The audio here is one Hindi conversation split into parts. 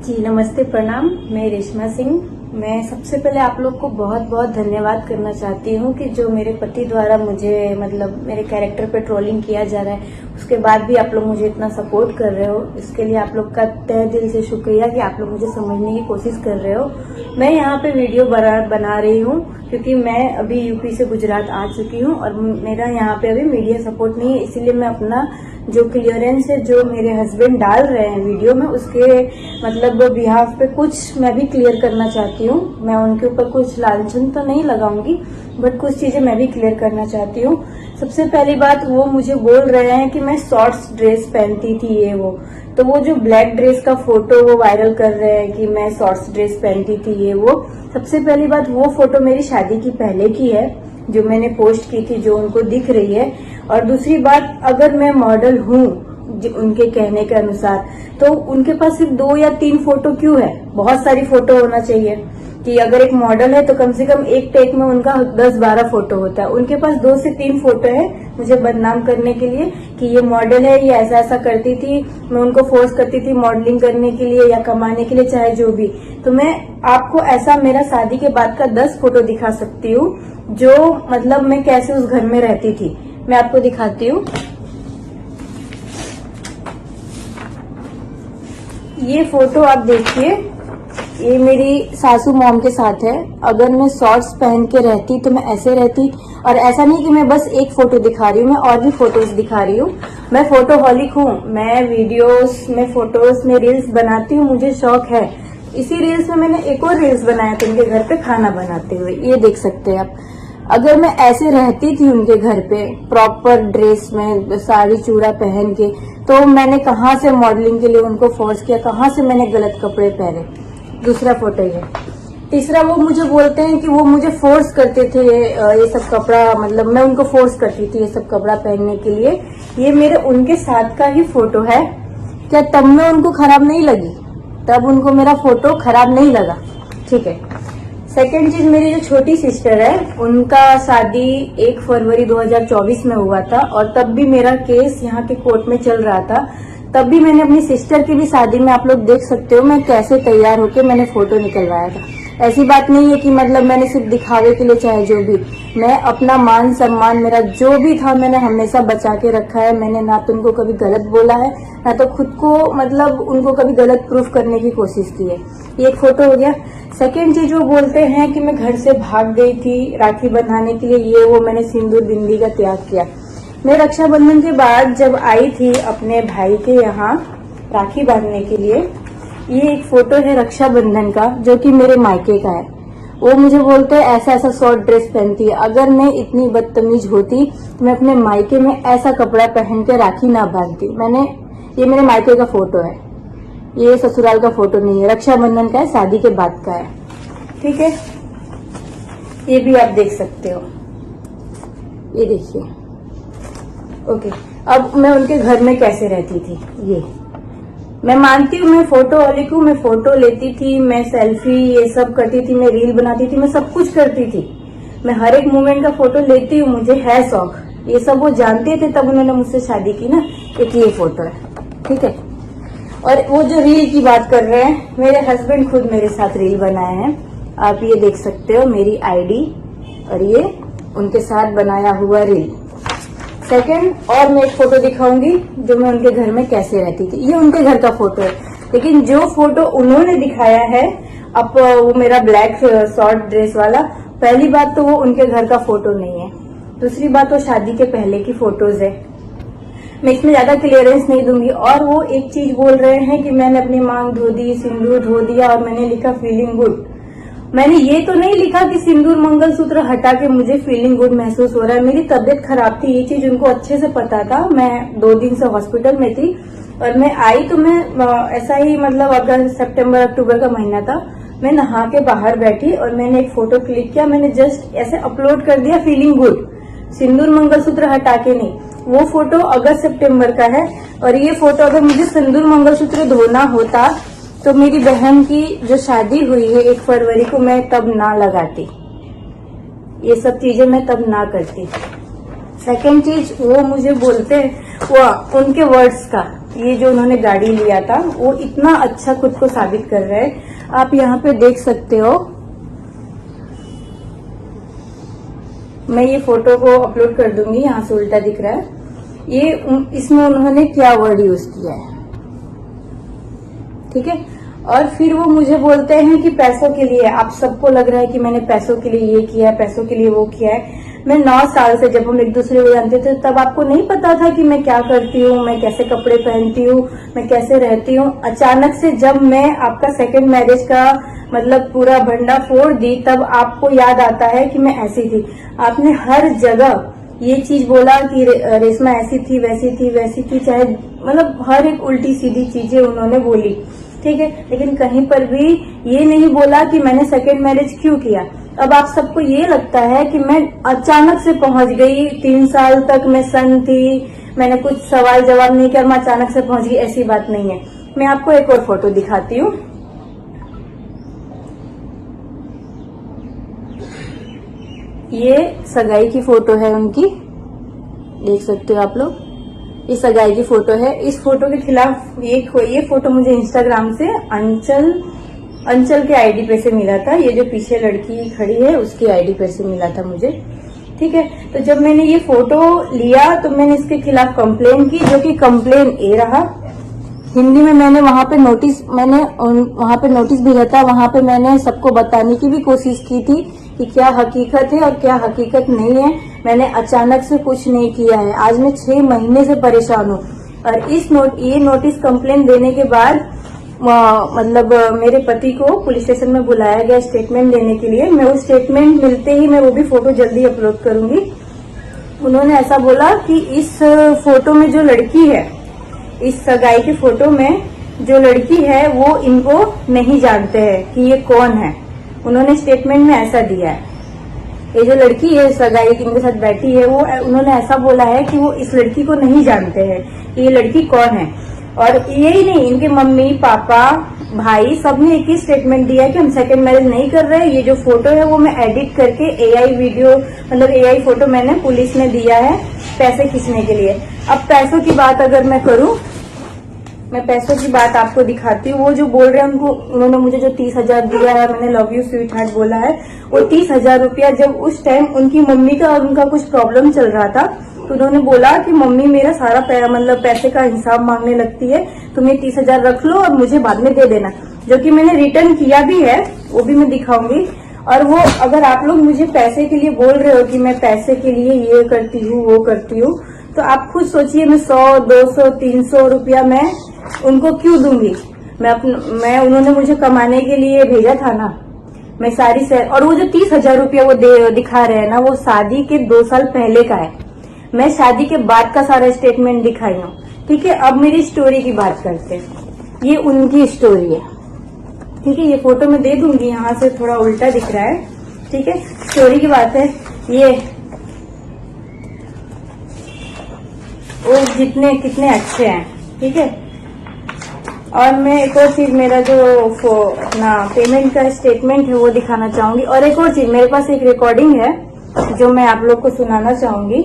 जी नमस्ते, प्रणाम। मैं रेशमा सिंह। मैं सबसे पहले आप लोग को बहुत बहुत धन्यवाद करना चाहती हूँ कि जो मेरे पति द्वारा मुझे मतलब मेरे कैरेक्टर पे ट्रोलिंग किया जा रहा है, उसके बाद भी आप लोग मुझे इतना सपोर्ट कर रहे हो। इसके लिए आप लोग का तहे दिल से शुक्रिया कि आप लोग मुझे समझने की कोशिश कर रहे हो। मैं यहाँ पे वीडियो बना रही हूँ क्योंकि मैं अभी यूपी से गुजरात आ चुकी हूँ और मेरा यहाँ पे अभी मीडिया सपोर्ट नहीं है, इसीलिए मैं अपना जो क्लियरेंस है जो मेरे हस्बैंड डाल रहे हैं वीडियो में, उसके मतलब बिहाफ पे कुछ मैं भी क्लियर करना चाहती हूँ। मैं उनके ऊपर कुछ लांछन तो नहीं लगाऊंगी, बट कुछ चीजें मैं भी क्लियर करना चाहती हूँ। सबसे पहली बात, वो मुझे बोल रहे हैं कि मैं शॉर्ट्स ड्रेस पहनती थी ये वो, तो वो जो ब्लैक ड्रेस का फोटो वो वायरल कर रहे हैं कि मैं शॉर्ट्स ड्रेस पहनती थी ये वो। सबसे पहली बात, वो फोटो मेरी शादी की पहले की है जो मैंने पोस्ट की थी, जो उनको दिख रही है। और दूसरी बात, अगर मैं मॉडल हूँ उनके कहने के अनुसार, तो उनके पास सिर्फ 2 या 3 फोटो क्यों है? बहुत सारी फोटो होना चाहिए कि अगर एक मॉडल है तो कम से कम एक टेक में उनका 10-12 फोटो होता है। उनके पास 2 से 3 फोटो है मुझे बदनाम करने के लिए कि ये मॉडल है, ये ऐसा ऐसा करती थी, मैं उनको फोर्स करती थी मॉडलिंग करने के लिए या कमाने के लिए, चाहे जो भी। तो मैं आपको ऐसा मेरा शादी के बाद का 10 फोटो दिखा सकती हूँ जो मतलब मैं कैसे उस घर में रहती थी। मैं आपको दिखाती हूँ। ये फोटो आप देखिए, ये मेरी सासू मॉम के साथ है। अगर मैं शॉर्ट्स पहन के रहती तो मैं ऐसे रहती। और ऐसा नहीं कि मैं बस एक फोटो दिखा रही हूँ, मैं और भी फोटोज दिखा रही हूँ। मैं फोटोहॉलिक हूँ, मैं वीडियोस में फोटोज में रील्स बनाती हूँ, मुझे शौक है। इसी रील्स में मैंने एक और रील्स बनाया था उनके घर पे खाना बनाते हुए, ये देख सकते हैं आप। अगर मैं ऐसे रहती थी उनके घर पे प्रॉपर ड्रेस में साड़ी चूड़ा पहन के, तो मैंने कहाँ से मॉडलिंग के लिए उनको फोर्स किया, कहाँ से मैंने गलत कपड़े पहने। दूसरा फोटो ये। तीसरा, वो मुझे बोलते हैं कि वो मुझे फोर्स करते थे ये सब कपड़ा, मतलब मैं उनको फोर्स करती थी ये सब कपड़ा पहनने के लिए। ये मेरे उनके साथ का ही फोटो है। क्या तब मैं उनको खराब नहीं लगी? तब उनको मेरा फोटो खराब नहीं लगा, ठीक है। सेकेंड चीज, मेरी जो छोटी सिस्टर है उनका शादी 1 फरवरी 2024 में हुआ था और तब भी मेरा केस यहाँ के कोर्ट में चल रहा था। तब भी मैंने अपनी सिस्टर की भी शादी में, आप लोग देख सकते हो मैं कैसे तैयार होके मैंने फोटो निकलवाया था। ऐसी बात नहीं है कि मतलब मैंने सिर्फ दिखावे के लिए, चाहे जो भी, मैं अपना मान सम्मान मेरा जो भी था मैंने हमेशा बचा के रखा है। मैंने ना तो उनको कभी गलत बोला है, ना तो खुद को मतलब उनको कभी गलत प्रूफ करने की कोशिश की है। ये एक फोटो हो गया। सेकेंड चीज, वो बोलते हैं कि मैं घर से भाग गई थी राखी बंधाने के लिए, ये वो, मैंने सिंदूर बिंदी का त्याग किया। मैं रक्षाबंधन के बाद जब आई थी अपने भाई के यहाँ राखी बांधने के लिए, ये एक फोटो है रक्षाबंधन का जो कि मेरे मायके का है। वो मुझे बोलते हैं ऐसा ऐसा शॉर्ट ड्रेस पहनती है। अगर मैं इतनी बदतमीज होती तो मैं अपने मायके में ऐसा कपड़ा पहन के राखी ना बांधती। ये मेरे मायके का फोटो है, ये ससुराल का फोटो नहीं है, रक्षाबंधन का है, शादी के बाद का है, ठीक है। ये भी आप देख सकते हो, ये देखिए। ओके, अब मैं उनके घर में कैसे रहती थी, ये मैं मानती हूँ मैं फोटोहॉलिक हूँ, मैं फोटो लेती थी, मैं सेल्फी ये सब करती थी, मैं रील बनाती थी, मैं सब कुछ करती थी। मैं हर एक मोमेंट का फोटो लेती हूँ, मुझे है शौक। ये सब वो जानते थे तब उन्होंने मुझसे शादी की ना। एक ये फोटो है, ठीक है। और वो जो रील की बात कर रहे हैं, मेरे हस्बैंड खुद मेरे साथ रील बनाए हैं, आप ये देख सकते हो मेरी आईडी, और ये उनके साथ बनाया हुआ रील। सेकंड, और मैं एक फोटो दिखाऊंगी जो मैं उनके घर में कैसे रहती थी। ये उनके घर का फोटो है, लेकिन जो फोटो उन्होंने दिखाया है अब वो मेरा ब्लैक शॉर्ट ड्रेस वाला, पहली बात तो वो उनके घर का फोटो नहीं है। दूसरी बात, वो शादी के पहले की फोटोज है। मैं इसमें ज्यादा क्लियरेंस नहीं दूंगी। और वो एक चीज बोल रहे हैं कि मैंने अपनी मांग धो दी, सिंदूर धो दिया और मैंने लिखा फीलिंग गुड। मैंने ये तो नहीं लिखा कि सिंदूर मंगलसूत्र हटा के मुझे फीलिंग गुड महसूस हो रहा है। मेरी तबीयत खराब थी, ये चीज उनको अच्छे से पता था। मैं 2 दिन से हॉस्पिटल में थी और मैं आई तो मैं ऐसा ही मतलब अगस्त सितंबर अक्टूबर का महीना था, मैं नहा के बाहर बैठी और मैंने एक फोटो क्लिक किया, मैंने जस्ट ऐसे अपलोड कर दिया फीलिंग गुड, सिंदूर मंगलसूत्र हटा के नहीं। वो फोटो अगस्त सितंबर का है। और ये फोटो अगर मुझे सिंदूर मंगलसूत्र धोना होता तो मेरी बहन की जो शादी हुई है 1 फरवरी को, मैं तब ना लगाती, ये सब चीजें मैं तब ना करती। सेकेंड चीज, वो मुझे बोलते हैं, वो उनके वर्ड्स का ये जो उन्होंने गाड़ी लिया था वो इतना अच्छा खुद को साबित कर रहा है। आप यहाँ पे देख सकते हो, मैं ये फोटो को अपलोड कर दूंगी, यहाँ से उल्टा दिख रहा है। ये इसमें उन्होंने क्या वर्ड यूज किया है, ठीक है। और फिर वो मुझे बोलते हैं कि पैसों के लिए, आप सबको लग रहा है कि मैंने पैसों के लिए ये किया है, पैसों के लिए वो किया है। मैं 9 साल से, जब हम एक दूसरे को जानते थे, तब आपको नहीं पता था कि मैं क्या करती हूँ, मैं कैसे कपड़े पहनती हूँ, मैं कैसे रहती हूँ। अचानक से जब मैं आपका सेकंड मैरिज का मतलब पूरा भंडा फोड़ दी, तब आपको याद आता है कि मैं ऐसी थी। आपने हर जगह ये चीज बोला कि रेशमा ऐसी थी, वैसी थी, वैसी थी, चाहे मतलब हर एक उल्टी सीधी चीजें उन्होंने बोली, ठीक है। लेकिन कहीं पर भी ये नहीं बोला कि मैंने सेकंड मैरिज क्यों किया। अब आप सबको ये लगता है कि मैं अचानक से पहुंच गई, 3 साल तक मैं सन थी, मैंने कुछ सवाल जवाब नहीं किया, मैं अचानक से पहुंच गई, ऐसी बात नहीं है। मैं आपको एक और फोटो दिखाती हूँ। ये सगाई की फोटो है उनकी, देख सकते हो आप लोग, ये सगाई की फोटो है। इस फोटो के खिलाफ ये फोटो मुझे इंस्टाग्राम से अंचल के आईडी पे से मिला था। ये जो पीछे लड़की खड़ी है उसकी आईडी पे से मिला था मुझे, ठीक है। तो जब मैंने ये फोटो लिया तो मैंने इसके खिलाफ कंप्लेन की, जो कि कंप्लेन ये रहा। हिंदी में मैंने वहां पे नोटिस भेजा था। वहां पे मैंने सबको बताने की भी कोशिश की थी कि क्या हकीकत है और क्या हकीकत नहीं है। मैंने अचानक से कुछ नहीं किया है। आज मैं 6 महीने से परेशान हूँ। और ये नोटिस कंप्लेन देने के बाद मतलब मेरे पति को पुलिस स्टेशन में बुलाया गया स्टेटमेंट देने के लिए। मैं वो स्टेटमेंट मिलते ही मैं वो भी फोटो जल्दी अपलोड करूंगी। उन्होंने ऐसा बोला कि इस फोटो में जो लड़की है, इस सगाई की फोटो में जो लड़की है वो इनको नहीं जानते हैं कि ये कौन है। उन्होंने स्टेटमेंट में ऐसा दिया है। ये जो लड़की है सगाई इनके साथ बैठी है, वो उन्होंने ऐसा बोला है कि वो इस लड़की को नहीं जानते हैं कि ये लड़की कौन है। और यही नहीं, इनके मम्मी पापा भाई सबने एक ही स्टेटमेंट दिया है कि हम सेकंड मैरिज नहीं कर रहे। ये जो फोटो है वो मैं एडिट करके एआई वीडियो मतलब एआई फोटो मैंने पुलिस में दिया है पैसे खींचने के लिए। अब पैसों की बात अगर मैं करूं, मैं पैसों की बात आपको दिखाती हूँ। वो जो बोल रहे हैं उन्होंने मुझे जो 30,000 दिया है, मैंने लव यू स्वीट हार्ट बोला है, वो 30,000 रुपया जब उस टाइम उनकी मम्मी का और उनका कुछ प्रॉब्लम चल रहा था तो उन्होंने बोला कि मम्मी मेरा सारा मतलब पैसे का हिसाब मांगने लगती है, तुम ये 30,000 रख लो और मुझे बाद में दे देना, जो कि मैंने रिटर्न किया भी है, वो भी मैं दिखाऊंगी। और वो अगर आप लोग मुझे पैसे के लिए बोल रहे हो कि मैं पैसे के लिए ये करती हूँ वो करती हूँ, तो आप खुद सोचिए मैं 100, 200, 300 रुपया मैं उनको क्यों दूंगी। मैं उन्होंने मुझे कमाने के लिए भेजा था ना, मैं सारी और वो जो 30,000 रुपया वो दिखा रहे हैं ना, वो शादी के 2 साल पहले का है। मैं शादी के बाद का सारा स्टेटमेंट दिखाई हूँ, ठीक है। अब मेरी स्टोरी की बात करते हैं। ये उनकी स्टोरी है, ठीक है। ये फोटो मैं दे दूंगी, यहाँ से थोड़ा उल्टा दिख रहा है, ठीक है। स्टोरी की बात है ये, वो कितने अच्छे हैं, ठीक है। और मैं एक और चीज, मेरा जो अपना पेमेंट का स्टेटमेंट है वो दिखाना चाहूंगी। और एक और चीज, मेरे पास एक रिकॉर्डिंग है जो मैं आप लोग को सुनाना चाहूंगी,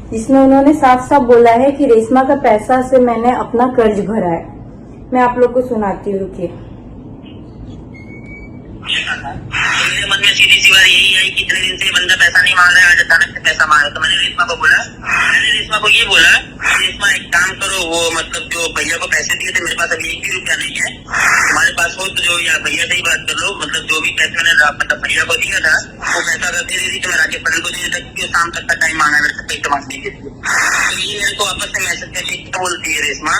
जिसमें उन्होंने साफ साफ बोला है कि रेशमा का पैसा से मैंने अपना कर्ज भरा है। मैं आप लोग को सुनाती हूँ, रुकिए। मेरे मन में सीधी सी बात यही आई कि इतने दिन से बंदा पैसा नहीं मांग रहा है, आज अचानक से पैसा मांग रहा है। तो मैंने रेशमा को ये बोला रेशमा एक काम करो, वो मतलब जो भैया को पैसे दिए थे, मेरे पास अभी 1 भी रुपया नहीं है, तुम्हारे पास हो तो जो या भैया से ही बात कर लो, मतलब जो भी पैसे मैंने मतलब भैया को दिया था वो पैसा अगर दे दी तो मैं राकेश पटेल को दे देता, क्योंकि शाम तक का टाइम मांगा मेरे से पैसे मांगने के लिए। तो ये मेरे को वापस से मैसेज करके बोलती है रेशमा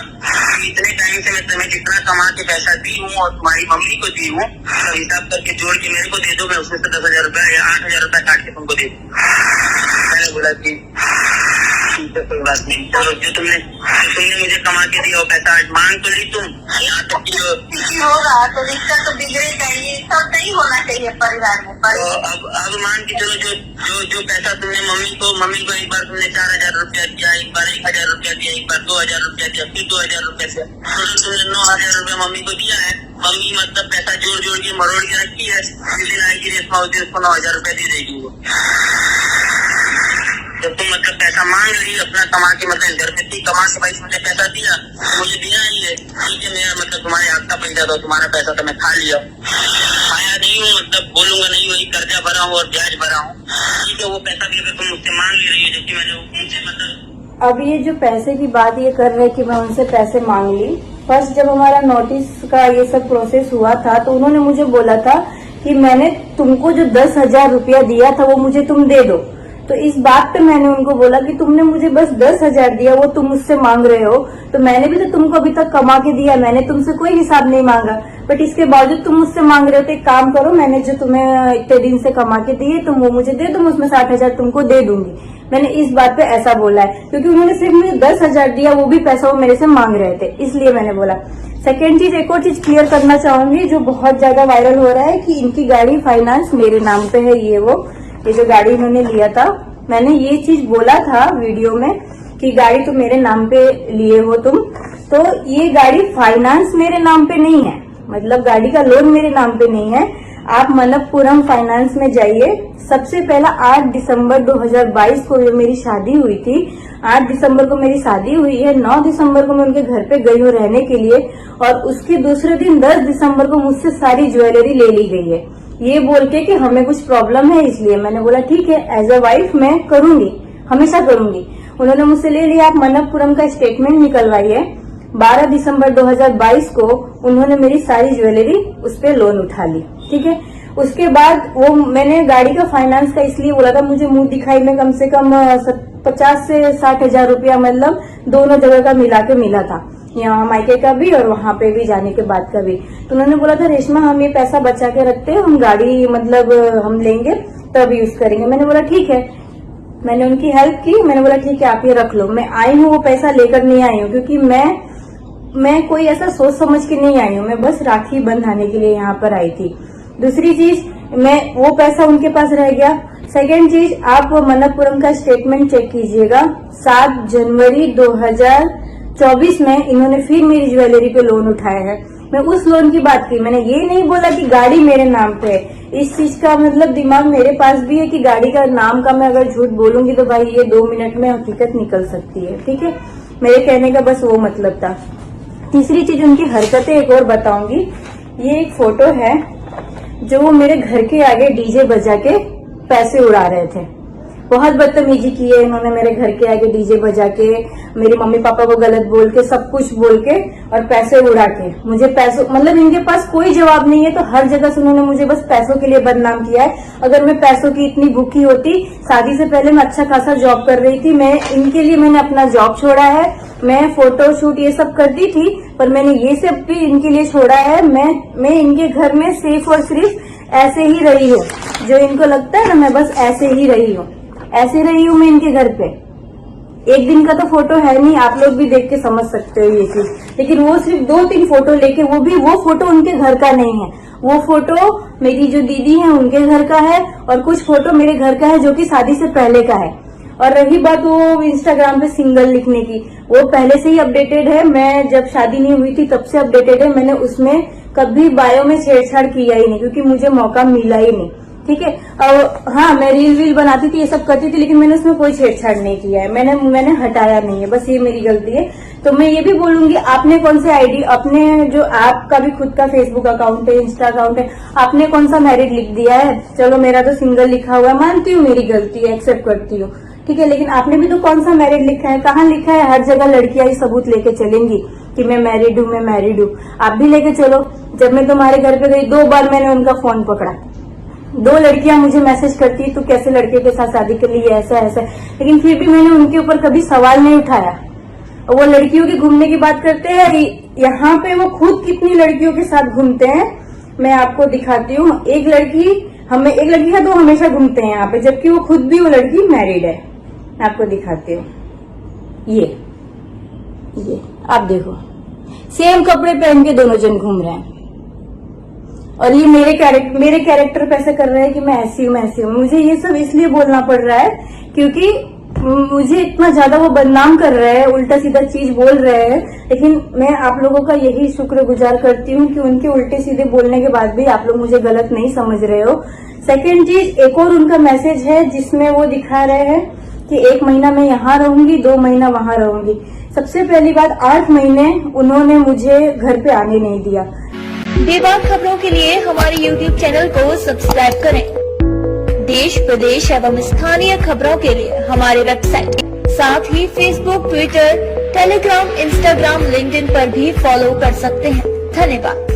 कि इतने टाइम से मैं तुम्हें जितना कमा के पैसा दी हूँ और तुम्हारी मम्मी को दी हूँ, तो हिसाब करके जोड़ के मेरे को दे दो, मैं उसमें से 10,000 रुपया या 8,000 रुपया काट के तुमको दे दूँ। मैंने बोला कि कोई बात नहीं, चलो जो तुमने मुझे कमा के दिया वो पैसा आज मांग तो ली तुम, यहाँ तक कि होगा तो रिश्ता तो बिगड़ेगा, ये सब नहीं होना चाहिए परिवार में। तो अब मान के चलो जो पैसा तुमने मम्मी को एक बार तुमने 4,000 रुपया दिया, एक बार 1,000 रुपया दिया, एक बार 2,000 रुपया दिया, फिर 2,000 रुपया दिया, टोटल तुमने 9,000 रुपया मम्मी को दिया है। मम्मी मतलब पैसा जोड़ के मरोड़ के रखी है, जिस दिन आएगी रेशमा उस दिन उसको 9,000 रुपया दे देगी वो। जब तुम मतलब पैसा मांग रही अपना कमा के, मतलब घर पे थी कमा के भाई तुमने पैसा दिया, मुझे देना ही है, ठीक है मैं मतलब तुम्हारे हाथ का पैसा दो, तुम्हारा पैसा तो मैं खा लिया, खाया नहीं हूँ, मतलब बोलूंगा नहीं, वही कर्जा भरा हूँ और ब्याज भरा हूँ, ठीक है वो पैसा भी अगर तुम मुझसे मांग ले रही हो, जबकि मैंने उनसे मतलब अब ये जो पैसे की बात ये कर रहे कि मैं उनसे पैसे मांग ली, फर्स्ट जब हमारा नोटिस का ये सब प्रोसेस हुआ था तो उन्होंने मुझे बोला था कि मैंने तुमको जो 10,000 रुपया दिया था वो मुझे तुम दे दो। तो इस बात पे मैंने उनको बोला कि तुमने मुझे बस 10,000 दिया, वो तुम मुझसे मांग रहे हो, तो मैंने भी तो तुमको अभी तक कमा के दिया, मैंने तुमसे कोई हिसाब नहीं मांगा, बट इसके बावजूद तुम मुझसे मांग रहे हो। तो एक काम करो, मैंने जो तुम्हें इतने दिन से कमा के दिए तुम वो मुझे दे दो, मैं उसमें 60,000 तुमको दे दूंगी। मैंने इस बात पे ऐसा बोला है क्योंकि उन्होंने सिर्फ मुझे 10,000 दिया, वो भी पैसा वो मेरे से मांग रहे थे, इसलिए मैंने बोला। सेकेंड चीज, एक और चीज क्लियर करना चाहूंगी जो बहुत ज्यादा वायरल हो रहा है कि इनकी गाड़ी फाइनेंस मेरे नाम पे है। ये जो गाड़ी इन्होंने लिया था, मैंने ये चीज बोला था वीडियो में कि गाड़ी तो मेरे नाम पे लिए हो तुम, तो ये गाड़ी फाइनेंस मेरे नाम पे नहीं है, मतलब गाड़ी का लोन मेरे नाम पे नहीं है। आप मनप्पुरम फाइनेंस में जाइए। सबसे पहला 8 दिसंबर 2022 को मेरी शादी हुई थी, 8 दिसंबर को मेरी शादी हुई है, 9 दिसंबर को मैं उनके घर पे गई हूँ रहने के लिए, और उसके दूसरे दिन 10 दिसंबर को मुझसे सारी ज्वेलरी ले ली गई है, ये बोल के कि हमें कुछ प्रॉब्लम है इसलिए। मैंने बोला ठीक है, एज अ वाइफ मैं करूंगी, हमेशा करूंगी। उन्होंने मुझसे ले लिया। आप मनप्पुरम का स्टेटमेंट निकलवाइए। 12 दिसंबर 2022 को उन्होंने मेरी सारी ज्वेलरी उस पे लोन उठा ली, ठीक है। उसके बाद वो मैंने गाड़ी का फाइनेंस का इसलिए बोला था, मुझे मुंह दिखाई में कम से कम 50 से 60,000 रुपया मतलब दोनों जगह का मिला के मिला था, यहाँ मायके का भी और वहां पे भी जाने के बाद का भी। तो उन्होंने बोला था रेशमा हम ये पैसा बचा के रखते हैं, हम गाड़ी मतलब हम लेंगे तब यूज करेंगे। मैंने बोला ठीक है, मैंने उनकी हेल्प की। मैंने बोला ठीक है आप ये रख लो। मैं आई हूँ, वो पैसा लेकर नहीं आई हूँ क्योंकि मैं कोई ऐसा सोच समझ के नहीं आई हूँ, मैं बस राखी बंधाने के लिए यहाँ पर आई थी। दूसरी चीज, मैं वो पैसा उनके पास रह गया। सेकेंड चीज, आप मनप्पुरम का स्टेटमेंट चेक कीजिएगा। 7 जनवरी 2024 में इन्होंने फिर मेरी ज्वेलरी पे लोन उठाया है। मैं उस लोन की बात की, मैंने ये नहीं बोला कि गाड़ी मेरे नाम पे है। इस चीज का मतलब दिमाग मेरे पास भी है कि गाड़ी का नाम का मैं अगर झूठ बोलूंगी तो भाई ये 2 मिनट में हकीकत निकल सकती है, ठीक है। मेरे कहने का बस वो मतलब था। तीसरी चीज, उनकी हरकतें एक और बताऊंगी। ये एक फोटो है जो वो मेरे घर के आगे डीजे बजा के पैसे उड़ा रहे थे। बहुत बदतमीजी की है इन्होंने मेरे घर के आगे डीजे बजा के, मेरी मम्मी पापा को गलत बोल के, सब कुछ बोल के और पैसे उड़ा के मुझे पैसों, मतलब इनके पास कोई जवाब नहीं है तो हर जगह से उन्होंने मुझे बस पैसों के लिए बदनाम किया है। अगर मैं पैसों की इतनी भूखी होती, शादी से पहले मैं अच्छा खासा जॉब कर रही थी, मैं इनके लिए मैंने अपना जॉब छोड़ा है, मैं फोटो शूट ये सब करती थी, पर मैंने ये सब भी इनके लिए छोड़ा है। मैं इनके घर में सिर्फ और सिर्फ ऐसे ही रही हूँ, जो इनको लगता है ना मैं बस ऐसे ही रही हूँ, ऐसे रही हूँ मैं इनके घर पे। एक दिन का तो फोटो है नहीं, आप लोग भी देख के समझ सकते हो ये चीज, लेकिन वो सिर्फ 2-3 फोटो लेके, वो भी वो फोटो उनके घर का नहीं है, वो फोटो मेरी जो दीदी है उनके घर का है और कुछ फोटो मेरे घर का है जो कि शादी से पहले का है। और रही बात वो इंस्टाग्राम पे सिंगल लिखने की, वो पहले से ही अपडेटेड है, मैं जब शादी नहीं हुई थी तब से अपडेटेड है। मैंने उसमें कभी बायो में छेड़छाड़ किया ही नहीं क्योंकि मुझे मौका मिला ही नहीं, ठीक है। और हाँ, मैं रील बनाती थी, ये सब करती थी, लेकिन मैंने उसमें कोई छेड़छाड़ नहीं किया है, मैंने हटाया नहीं है, बस ये मेरी गलती है। तो मैं ये भी बोलूंगी, आपने कौन से आईडी, अपने जो आपका भी खुद का फेसबुक अकाउंट है, इंस्टा अकाउंट है, आपने कौन सा मैरिड लिख दिया है? चलो मेरा तो सिंगल लिखा हुआ है, मानती हूँ मेरी गलती है, एक्सेप्ट करती हूँ, ठीक है, लेकिन आपने भी तो कौन सा मैरिड लिखा है? कहाँ लिखा है? हर जगह लड़कियां ही सबूत लेके चलेंगी कि मैं मैरिड हूँ, मैं मैरिड हूँ। आप भी लेके चलो। जब मैं तुम्हारे घर पे गई 2 बार मैंने उनका फोन पकड़ा, 2 लड़कियां मुझे मैसेज करती तू कैसे लड़के के साथ शादी कर ली, ऐसा ऐसा, लेकिन फिर भी मैंने उनके ऊपर कभी सवाल नहीं उठाया। वो लड़कियों के घूमने की बात करते हैं, यहाँ पे वो खुद कितनी लड़कियों के साथ घूमते हैं मैं आपको दिखाती हूँ। एक लड़की है तो हमेशा घूमते हैं यहाँ पे, जबकि वो खुद भी वो लड़की मैरिड है। मैं आपको दिखाती हूँ, ये आप देखो, सेम कपड़े पहन के दोनों जन घूम रहे हैं और ये मेरे कैरेक्टर पे ऐसे कर रहे हैं कि मैं ऐसी हूँ। मुझे ये सब इसलिए बोलना पड़ रहा है क्योंकि मुझे इतना ज्यादा वो बदनाम कर रहे हैं, उल्टा सीधा चीज बोल रहे हैं, लेकिन मैं आप लोगों का यही शुक्रगुजार करती हूँ कि उनके उल्टे सीधे बोलने के बाद भी आप लोग मुझे गलत नहीं समझ रहे हो। सेकेंड चीज, एक और उनका मैसेज है जिसमें वो दिखा रहे हैं कि 1 महीना मैं यहाँ रहूंगी, 2 महीना वहाँ रहूंगी। सबसे पहली बात, 8 महीने उन्होंने मुझे घर पे आने नहीं दिया। बेबाक खबरों के लिए हमारे YouTube चैनल को सब्सक्राइब करें। देश, प्रदेश एवं स्थानीय खबरों के लिए हमारे वेबसाइट, साथ ही Facebook, Twitter, Telegram, Instagram, LinkedIn पर भी फॉलो कर सकते हैं। धन्यवाद।